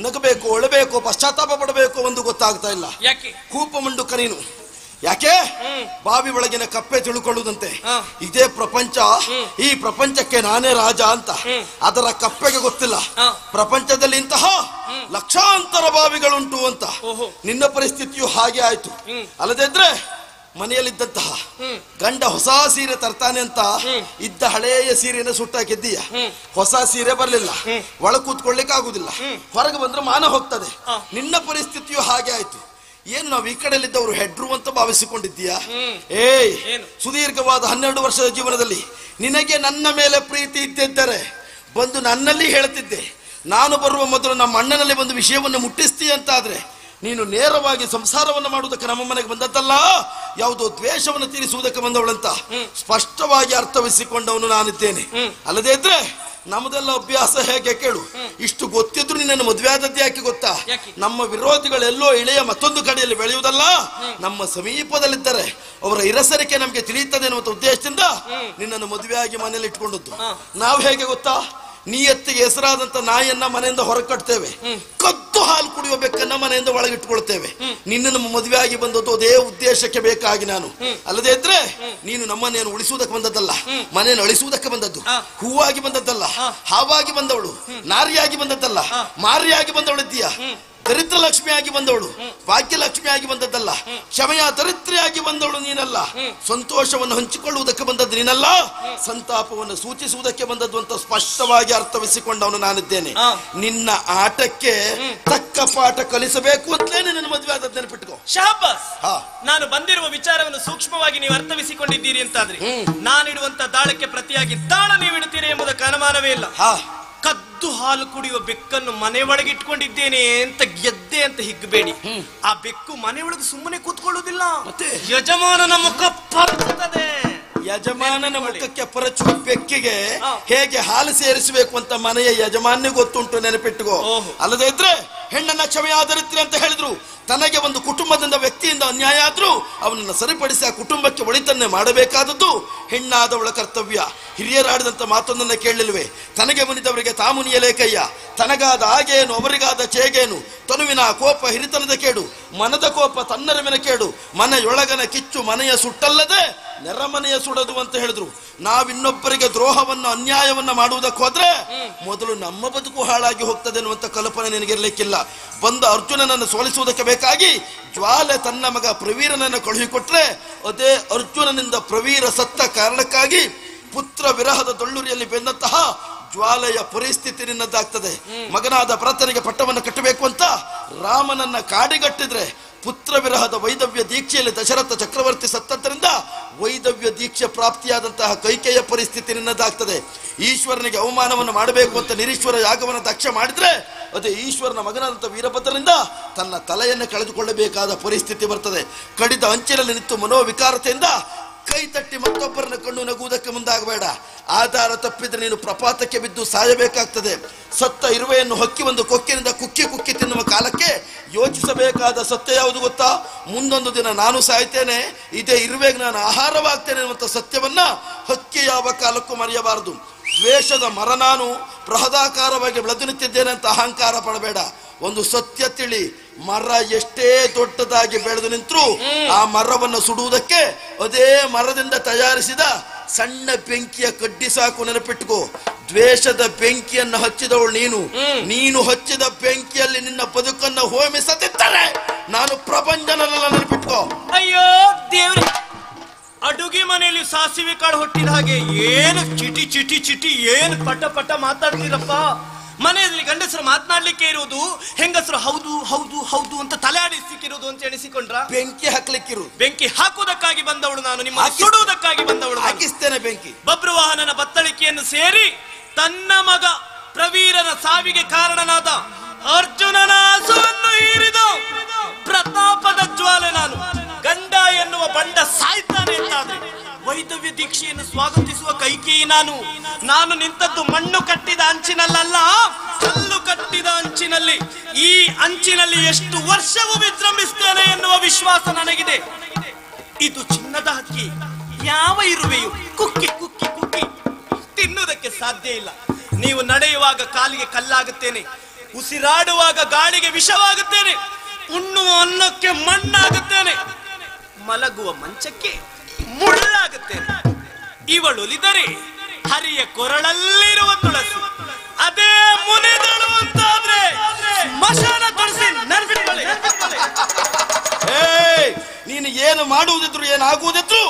ನಗಬೇಕು, ಒಳಬೇಕು, ಪಶ್ಚಾತ್ತಾಪ ಪಡಬೇಕು ಒಂದು ಗೊತ್ತಾಗ್ತಾ ಇಲ್ಲ. ಯಾಕೆ ಕೂಪ ಮುಂಡುಕ ನೀನು? ಯಾಕೆ ಬಾವಿ ಒಳಗಿನ ಕಪ್ಪೆ ತಿಳ್ಕೊಳ್ಳುವುದಂತೆ ಇದೇ ಪ್ರಪಂಚ, ಈ ಪ್ರಪಂಚಕ್ಕೆ ನಾನೇ ರಾಜ ಅಂತ. ಅದರ ಕಪ್ಪೆಗೆ ಗೊತ್ತಿಲ್ಲ ಪ್ರಪಂಚದಲ್ಲಿ ಇಂತಹ ಲಕ್ಷಾಂತರ ಬಾವಿಗಳುಂಟು ಅಂತ. ನಿನ್ನ ಪರಿಸ್ಥಿತಿಯು ಹಾಗೆ ಆಯ್ತು. ಅಲ್ಲದಿದ್ರೆ ಮನೆಯಲ್ಲಿದ್ದಂತಹ ಗಂಡ ಹೊಸ ಸೀರೆ ತರ್ತಾನೆ ಅಂತ ಇದ್ದ ಹಳೆಯ ಸೀರೆಯನ್ನು ಸುಟ್ಟಾಕಿದ್ದೀಯ. ಹೊಸ ಸೀರೆ ಬರ್ಲಿಲ್ಲ, ಒಳ ಕೂತ್ಕೊಳ್ಳಿಕ್ಕೆ ಆಗುದಿಲ್ಲ, ಹೊರಗೆ ಬಂದ್ರೆ ಮಾನ ಹೋಗ್ತದೆ. ನಿನ್ನ ಪರಿಸ್ಥಿತಿಯು ಹಾಗೆ ಆಯ್ತು. ಏನು ನಾವು ಈ ಕಡೆಯಲ್ಲಿದ್ದವರು ಹೆಡ್ರು ಅಂತ ಭಾವಿಸಿಕೊಂಡಿದ್ದೀಯಾ? ಏಯ್, ಸುದೀರ್ಘವಾದ 12 ವರ್ಷದ ಜೀವನದಲ್ಲಿ ನಿನಗೆ ನನ್ನ ಮೇಲೆ ಪ್ರೀತಿ ಇದ್ದಿದ್ದರೆ ಬಂದು ನನ್ನಲ್ಲಿ ಹೇಳ್ತಿದ್ದೆ. ನಾನು ಬರುವ ಮೊದಲು ನಮ್ಮ ಅಣ್ಣನಲ್ಲಿ ಒಂದು ವಿಷಯವನ್ನು ಮುಟ್ಟಿಸ್ತೀಯ ಅಂತಾದ್ರೆ ನೀನು ನೇರವಾಗಿ ಸಂಸಾರವನ್ನು ಮಾಡುವುದಕ್ಕೆ ನಮ್ಮ ಮನೆಗೆ ಬಂದದ್ದಲ್ಲ, ಯಾವುದೋ ದ್ವೇಷವನ್ನು ತೀರಿಸುವುದಕ್ಕೆ ಬಂದವಳಂತ ಸ್ಪಷ್ಟವಾಗಿ ಅರ್ಥವಿಸಿಕೊಂಡವನು ನಾನಿದ್ದೇನೆ. ಅಲ್ಲದೇ ಇದ್ರೆ ನಮ್ಮದೆಲ್ಲ ಅಭ್ಯಾಸ ಹೇಗೆ ಕೇಳು. ಇಷ್ಟು ಗೊತ್ತಿದ್ರು ನಿನ್ನನ್ನು ಮದುವೆ ಆದದ್ದು ಯಾಕೆ ಗೊತ್ತಾ? ನಮ್ಮ ವಿರೋಧಿಗಳೆಲ್ಲೋ ಇಳೆಯ ಮತ್ತೊಂದು ಕಡೆಯಲ್ಲಿ ಬೆಳೆಯುವುದಲ್ಲ, ನಮ್ಮ ಸಮೀಪದಲ್ಲಿದ್ದರೆ ಅವರ ಇರಸರಿಕೆ ನಮಗೆ ತಿಳಿಯುತ್ತದೆ ಎನ್ನುವ ಉದ್ದೇಶದಿಂದ ನಿನ್ನನ್ನು ಮದುವೆಯಾಗಿ ಮನೆಯಲ್ಲಿ ಇಟ್ಕೊಂಡದ್ದು. ನಾವು ಹೇಗೆ ಗೊತ್ತಾ? ನಿಯತ್ತಿಗೆ ಹೆಸರಾದಂತ ನಾಯಿಯನ್ನ ಮನೆಯಿಂದ ಹೊರ ಕಟ್ತೇವೆ, ಕದ್ದು ಹಾಲು ಕುಡಿಯುವ ಬೆಕ್ಕನ್ನ ಮನೆಯಿಂದ ಒಳಗಿಟ್ಕೊಳ್ತೇವೆ. ನಿನ್ನನ್ನು ಮದುವೆ ಆಗಿ ಬಂದದ್ದು ಅದೇ ಉದ್ದೇಶಕ್ಕೆ ಬೇಕಾಗಿ ನಾನು. ಅಲ್ಲದೇ ಇದ್ರೆ ನೀನು ನಮ್ಮನ್ನೇನು ಉಳಿಸುವುದಕ್ಕೆ ಬಂದದ್ದಲ್ಲ, ಮನೆಯನ್ನು ಅಳಿಸುವುದಕ್ಕೆ ಬಂದದ್ದು. ಹೂವಾಗಿ ಬಂದದ್ದಲ್ಲ, ಹಾವಾಗಿ ಬಂದವಳು, ನಾರಿಯಾಗಿ ಬಂದದ್ದಲ್ಲ, ಮಾರಿಯಾಗಿ ಬಂದವಳಿದ್ದೀಯ. ದರಿದ್ರ ಲಕ್ಷ್ಮಿಯಾಗಿ ಬಂದವಳು, ಭಾಗ್ಯಲಕ್ಷ್ಮಿಯಾಗಿ ಬಂದದ್ದಲ್ಲ, ಕ್ಷಮೆಯ ದರಿದ್ರಿಯಾಗಿ ಬಂದವಳು ನೀನಲ್ಲ. ಸಂತೋಷವನ್ನು ಹಂಚಿಕೊಳ್ಳುವುದಕ್ಕೆ ಬಂದದ್ದು ನೀನಲ್ಲ, ಸಂತಾಪವನ್ನು ಸೂಚಿಸುವುದಕ್ಕೆ ಬಂದದ್ದು ಅಂತ ಸ್ಪಷ್ಟವಾಗಿ ಅರ್ಥವಿಸಿಕೊಂಡವನು ನಾನಿದ್ದೇನೆ. ನಿನ್ನ ಆಟಕ್ಕೆ ತಕ್ಕ ಪಾಠ ಕಲಿಸಬೇಕು ಅಂತಲೇ ನಿನ್ನ ಮದುವೆ ಆದದ್ದು ನೆನಪಿಟ್ಕೋ. ಶಾಬಾಸ್. ನಾನು ಬಂದಿರುವ ವಿಚಾರವನ್ನು ಸೂಕ್ಷ್ಮವಾಗಿ ನೀವು ಅರ್ಥವಿಸಿಕೊಂಡಿದ್ದೀರಿ ಅಂತಾದ್ರೆ ನಾನಿಡುವಂತ ದಾಳಕ್ಕೆ ಪ್ರತಿಯಾಗಿ ದಾಳ ನೀವಿಡುತ್ತೀರಿ ಎಂಬುದಕ್ಕೆ ಅನುಮಾನವೇ ಇಲ್ಲ. ಕದ್ದು ಹಾಲು ಕುಡಿಯುವ ಬೆಕ್ಕನ್ನು ಮನೆ ಒಳಗೆ ಇಟ್ಕೊಂಡಿದ್ದೇನೆ ಅಂತ ಗೆದ್ದೆ ಅಂತ ಹಿಗ್ಗಬೇಡಿ. ಆ ಬೆಕ್ಕು ಮನೆ ಒಳಗೆ ಸುಮ್ಮನೆ ಕೂತ್ಕೊಳ್ಳುವುದಿಲ್ಲ, ಯಜಮಾನನ ಮುಖ ಪರಚುತ್ತದೆ. ಯಜಮಾನನ ಮುಖಕ್ಕೆ ಪರಚುವ ಬೆಕ್ಕಿಗೆ ಹೇಗೆ ಹಾಲು ಸೇರಿಸಬೇಕು ಅಂತ ಮನೆಯ ಯಜಮಾನ್ಯ ಗೊತ್ತುಂಟು, ನೆನಪಿಟ್ಟುಕೋ. ಅಲ್ಲದೇ ಇದ್ರೆ ಹೆಣ್ಣನ್ನ ಕ್ಷಮೆಯ ದರಿದ್ರಿ ಅಂತ ಹೇಳಿದ್ರು, ತನಗೆ ಒಂದು ಕುಟುಂಬದಿಂದ ವ್ಯಕ್ತಿಯಿಂದ ಅನ್ಯಾಯ ಆದ್ರೂ ಅವನನ್ನು ಸರಿಪಡಿಸಿ ಆ ಕುಟುಂಬಕ್ಕೆ ಒಳಿತನ್ನೇ ಮಾಡಬೇಕಾದದ್ದು ಹೆಣ್ಣಾದವಳ ಕರ್ತವ್ಯ. ಹಿರಿಯರಾಡಿದಂತ ಮಾತೊಂದನ್ನು ಕೇಳಲಿಲ್ವೇ? ತನಗೆ ಮುನಿದವರಿಗೆ ತಾಮುನಿಯಲೇ ಕಯ್ಯ, ತನಗಾದ ಆಗೇನು ಅವರಿಗಾದ ಚೇಗೇನು, ತನುವಿನ ಕೋಪ ಹಿರಿತನದ ಕೇಡು, ಮನದ ಕೋಪ ತನ್ನರಿವಿನ ಕೇಡು, ಮನೆಯೊಳಗನ ಕಿಚ್ಚು ಮನೆಯ ಸುಟ್ಟಲ್ಲದೆ ನೆರಮನೆಯ ಸುಡದು ಅಂತ ಹೇಳಿದ್ರು. ನಾವಿನ್ನೊಬ್ಬರಿಗೆ ದ್ರೋಹವನ್ನು ಅನ್ಯಾಯವನ್ನ ಮಾಡುವುದಕ್ಕೆ ಹೋದ್ರೆ ಮೊದಲು ನಮ್ಮ ಬದುಕು ಹಾಳಾಗಿ ಹೋಗ್ತದೆ ಅನ್ನುವಂಥ ಕಲ್ಪನೆ ನಿನಗಿರ್ಲಿಕ್ಕಿಲ್ಲ. ಬಂದ ಅರ್ಜುನನನ್ನು ಸೋಲಿಸುವುದಕ್ಕೆ ಬೇಕಾಗಿ ಜ್ವಾಲೆ ತನ್ನ ಮಗ ಪ್ರವೀರನನ್ನು ಕಳುಹಿಕೊಟ್ರೆ ಅದೇ ಅರ್ಜುನನಿಂದ ಪ್ರವೀರ ಸತ್ತ ಕಾರಣಕ್ಕಾಗಿ ಪುತ್ರ ವಿರಹದ ದೊಳ್ಳುರಿಯಲ್ಲಿ ಬೆಂದಂತಹ ಜ್ವಾಲೆಯ ಪರಿಸ್ಥಿತಿ ನಿನ್ನದಾಗ್ತದೆ. ಮಗನಾದ ಭರತನಿಗೆ ಪಟ್ಟವನ್ನು ಕಟ್ಟಬೇಕು ಅಂತ ರಾಮನನ್ನ ಕಾಡಿಗಟ್ಟಿದ್ರೆ ಪುತ್ರ ವಿರಹದ ವೈದವ್ಯ ದೀಕ್ಷೆಯಲ್ಲಿ ದಶರಥ ಚಕ್ರವರ್ತಿ ಸತ್ತದ್ದರಿಂದ ವೈದವ್ಯ ದೀಕ್ಷೆ ಪ್ರಾಪ್ತಿಯಾದಂತಹ ಕೈಕೇಯ ಪರಿಸ್ಥಿತಿ ನಿನ್ನದಾಗ್ತದೆ. ಈಶ್ವರನಿಗೆ ಅವಮಾನವನ್ನು ಮಾಡಬೇಕು ಅಂತ ನಿರೀಶ್ವರ ಯಾಗವನ್ನು ದಕ್ಷ ಮಾಡಿದ್ರೆ ಅದೇ ಈಶ್ವರನ ಮಗನಾದಂಥ ವೀರಭದ್ರನಿಂದ ತನ್ನ ತಲೆಯನ್ನು ಕಳೆದುಕೊಳ್ಳಬೇಕಾದ ಪರಿಸ್ಥಿತಿ ಬರ್ತದೆ. ಕಡಿದ ಅಂಚಿನಲ್ಲಿ ನಿಂತು ಮನೋವಿಕಾರತೆಯಿಂದ ಕೈ ತಟ್ಟಿ ಮತ್ತೊಬ್ಬರನ್ನ ಕಂಡು ನಗುವುದಕ್ಕೆ ಮುಂದಾಗಬೇಡ. ಆಧಾರ ತಪ್ಪಿದ್ರೆ ನೀನು ಪ್ರಪಾತಕ್ಕೆ ಬಿದ್ದು ಸಾಯಬೇಕಾಗ್ತದೆ. ಸತ್ತ ಇರುವೆಯನ್ನು ಹೊಕ್ಕಿ ಒಂದು ಕೊಕ್ಕಿನಿಂದ ಕುಕ್ಕಿ ಕುಕ್ಕಿ ತಿನ್ನುವ ಕಾಲಕ್ಕೆ ಯೋಚಿಸಬೇಕಾದ ಸತ್ಯ ಯಾವುದು ಗೊತ್ತಾ? ಮುಂದೊಂದು ದಿನ ನಾನು ಸಾಯ್ತೇನೆ, ಇದೇ ಇರುವೆಗೆ ನಾನು ಆಹಾರವಾಗ್ತೇನೆ ಅನ್ನುವಂಥ ಸತ್ಯವನ್ನ ಹಕ್ಕಿ ಯಾವ ಕಾಲಕ್ಕೂ ಮರೆಯಬಾರದು. ದ್ವೇಷದ ಮರ ನಾನು ಬೃಹದಾಕಾರವಾಗಿ ಬೆಳೆದು ನಿಂತಿದ್ದೇನೆ ಅಂತ ಅಹಂಕಾರ ಪಡಬೇಡ. ಒಂದು ಸತ್ಯ ತಿಳಿ, ಮರ ಎಷ್ಟೇ ದೊಡ್ಡದಾಗಿ ಬೆಳೆದು ನಿಂತರೂ ಆ ಮರವನ್ನು ಸುಡುವುದಕ್ಕೆ ಅದೇ ಮರದಿಂದ ತಯಾರಿಸಿದ ಸಣ್ಣ ಬೆಂಕಿಯ ಕಡ್ಡಿ ಸಾಕು, ನೆನಪಿಟ್ಟುಕೋ. ದ್ವೇಷದ ಬೆಂಕಿಯನ್ನು ಹಚ್ಚಿದವಳು ನೀನು ಹಚ್ಚಿದ ಬೆಂಕಿಯಲ್ಲಿ ನಿನ್ನ ಬದುಕನ್ನು ಹೋಮಿಸದಿದ್ದರೆ ನಾನು ಪ್ರಪಂಚನಲ್ಲ, ನೆನಪಿಟ್ಕೋ. ಅಯ್ಯೋ ದೇವ್ರೆ, ಅಡುಗೆ ಮನೆಯಲ್ಲಿ ಸಾಸಿವೆ ಕಾಳು ಹೊಟ್ಟಿದ ಹಾಗೆ ಏನು ಚಿಟಿ ಚಿಟಿ ಚಿಟಿ ಏನು ಪಟ ಪಟ ಮಾತಾಡ್ತೀರಪ್ಪ. ಮನೆಯಲ್ಲಿ ಗಂಡಸರು ಮಾತನಾಡ್ಲಿಕ್ಕೆ ಇರುವುದು, ಹೆಂಗಸರು ಹೌದು ಹೌದು ಹೌದು ಅಂತ ತಲೆ ಆಡಿಸಿಕ್ಕಿರುವುದು ಅಂತ ಎಣಿಸಿಕೊಂಡ್ರ? ಬೆಂಕಿ ಹಾಕ್ಲಿಕ್ಕಿರು. ಬೆಂಕಿ ಹಾಕುವುದಕ್ಕಾಗಿ ಬಂದವಳು ನಾನು, ನಿಮ್ಮ ಸುಡುವುದಕ್ಕಾಗಿ ಬಂದವಳು. ಹಾಕಿಸ್ತೇನೆ ಬೆಂಕಿ. ಬಬ್ರುವಾಹನನ ಬತ್ತಳಿಕೆಯನ್ನು ಸೇರಿ ತನ್ನ ಮಗ ಪ್ರವೀರನ ಸಾವಿಗೆ ಕಾರಣನಾದ ಅರ್ಜುನನ ಹಸುವನ್ನು ಹೀರಿದ ಪ್ರತಾಪದ ಜ್ವಾಲೆ ನಾನು. ಗಂಡ ಎನ್ನುವ ಬಂಡ ಸಾಯ್ತಾನೆ ಅಂತಾದ್ರೆ ವೈದವ್ಯ ದೀಕ್ಷೆಯನ್ನು ಸ್ವಾಗತಿಸುವ ಕೈಕೇಯಿ ನಾನು ನಿಂತದ್ದು ಮಣ್ಣು ಕಟ್ಟಿದ ಅಂಚಿನಲ್ಲ, ಕಲ್ಲು ಕಟ್ಟಿದ ಅಂಚಿನಲ್ಲಿ. ಈ ಅಂಚಿನಲ್ಲಿ ಎಷ್ಟು ವರ್ಷವೂ ವಿಜೃಂಭಿಸ್ತೇನೆ ಎನ್ನುವ ವಿಶ್ವಾಸ ನನಗಿದೆ. ಇದು ಚಿನ್ನದ ಹಕ್ಕಿ, ಯಾವ ಇರುವೆಯು ಕುಕ್ಕಿ ಕುಕ್ಕಿ ಕುಕ್ಕಿ ತಿನ್ನುವುದಕ್ಕೆ ಸಾಧ್ಯ ಇಲ್ಲ. ನೀವು ನಡೆಯುವಾಗ ಕಾಲಿಗೆ ಕಲ್ಲಾಗುತ್ತೇನೆ, ಉಸಿರಾಡುವಾಗ ಗಾಳಿಗೆ ವಿಷವಾಗುತ್ತೇನೆ, ಉಣ್ಣುವ ಅನ್ನಕ್ಕೆ ಮಣ್ಣಾಗುತ್ತೇನೆ, ಮಲಗುವ ಮಂಚಕ್ಕೆ ಮುಳ್ಳಾಗುತ್ತೇನೆ. ಇವಳೊಲಿದರೆ ಹರಿಯ ಕೊರಳಲ್ಲಿರುವ ತುಳಸಿ, ಅದೇ ಮುನಿದಳು ಅಂತಾದ್ರೆ ಸ್ಮಶಾನ ತೊಡಿಸಿ ನರ್ಬಿಟ್ಕೊಳ್ಳಿ. ನೀನು ಏನು ಮಾಡುವುದಿದ್ರು ಏನಾಗುವುದಿದ್ರು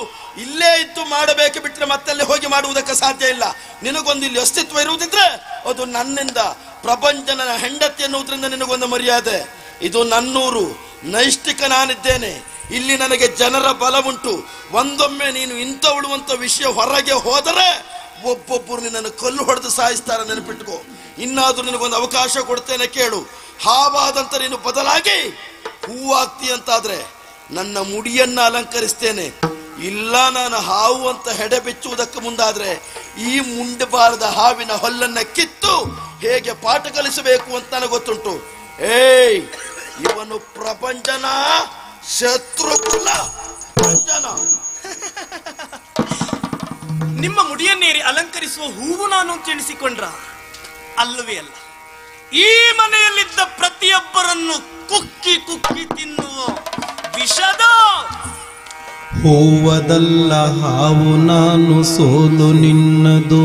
ಇಲ್ಲೇ ಇದ್ದು ಮಾಡಬೇಕು, ಬಿಟ್ಟರೆ ಮತ್ತಲ್ಲಿ ಹೋಗಿ ಮಾಡುವುದಕ್ಕೆ ಸಾಧ್ಯ ಇಲ್ಲ. ನಿನಗೊಂದು ಇಲ್ಲಿ ಅಸ್ತಿತ್ವ ಇರುವುದಿದ್ರೆ ಅದು ನನ್ನಿಂದ, ಪ್ರಪಂಚನ ಹೆಂಡತಿ ಎನ್ನುವುದರಿಂದ ನಿನಗೊಂದು ಮರ್ಯಾದೆ. ಇದು ನನ್ನೂರು, ನೈಷ್ಠಿಕ ನಾನಿದ್ದೇನೆ, ಇಲ್ಲಿ ನನಗೆ ಜನರ ಬಲ ಉಂಟು. ಒಂದೊಮ್ಮೆ ನೀನು ಇಂಥವಳು ಅಂತ ವಿಷಯ ಹೊರಗೆ ಹೋದರೆ ಒಬ್ಬೊಬ್ಬರು ನಿನ್ನನ್ನು ಕಲ್ಲು ಹೊಡೆದು ಸಾಯಿಸ್ತಾರೆ, ನೆನಪಿಟ್ಟುಕೋ. ಇನ್ನಾದ್ರೂ ನಿನಗೊಂದು ಅವಕಾಶ ಕೊಡ್ತೇನೆ, ಕೇಳು. ಹಾವಾದಂತ ನೀನು ಬದಲಾಗಿ ಹೂವಾಗ್ತಿ ಅಂತಾದ್ರೆ ನನ್ನ ಮುಡಿಯನ್ನ ಅಲಂಕರಿಸ್ತೇನೆ. ಇಲ್ಲ ನಾನು ಹಾವು ಅಂತ ಹೆಡೆ ಬೆಚ್ಚುವುದಕ್ಕೆ ಮುಂದಾದ್ರೆ ಈ ಮುಂಡಬಾರದ ಹಾವಿನ ಹೊಲ್ಲನ್ನ ಕಿತ್ತು ಹೇಗೆ ಪಾಠ ಕಲಿಸಬೇಕು ಅಂತ ನನಗೆ ಗೊತ್ತುಂಟು. ಇವನು ಪ್ರಪಂಚನ ಶತ್ರುಕುಲ ಪ್ರಪಂಚನ. ನಿಮ್ಮ ಮುಡಿಯನ್ನೇರಿ ಅಲಂಕರಿಸುವ ಹೂವು ನಾನು ಅಂತ ಎಣಿಸಿಕೊಂಡ್ರ? ಅಲ್ಲವೇ ಅಲ್ಲ. ಈ ಮನೆಯಲ್ಲಿದ್ದ ಪ್ರತಿಯೊಬ್ಬರನ್ನು ಕುಕ್ಕಿ ಕುಕ್ಕಿ ತಿನ್ನುವ ವಿಷದ ಹೂವದಲ್ಲ ಹಾವು ನಾನು, ಸೋಲು ನಿನ್ನದು.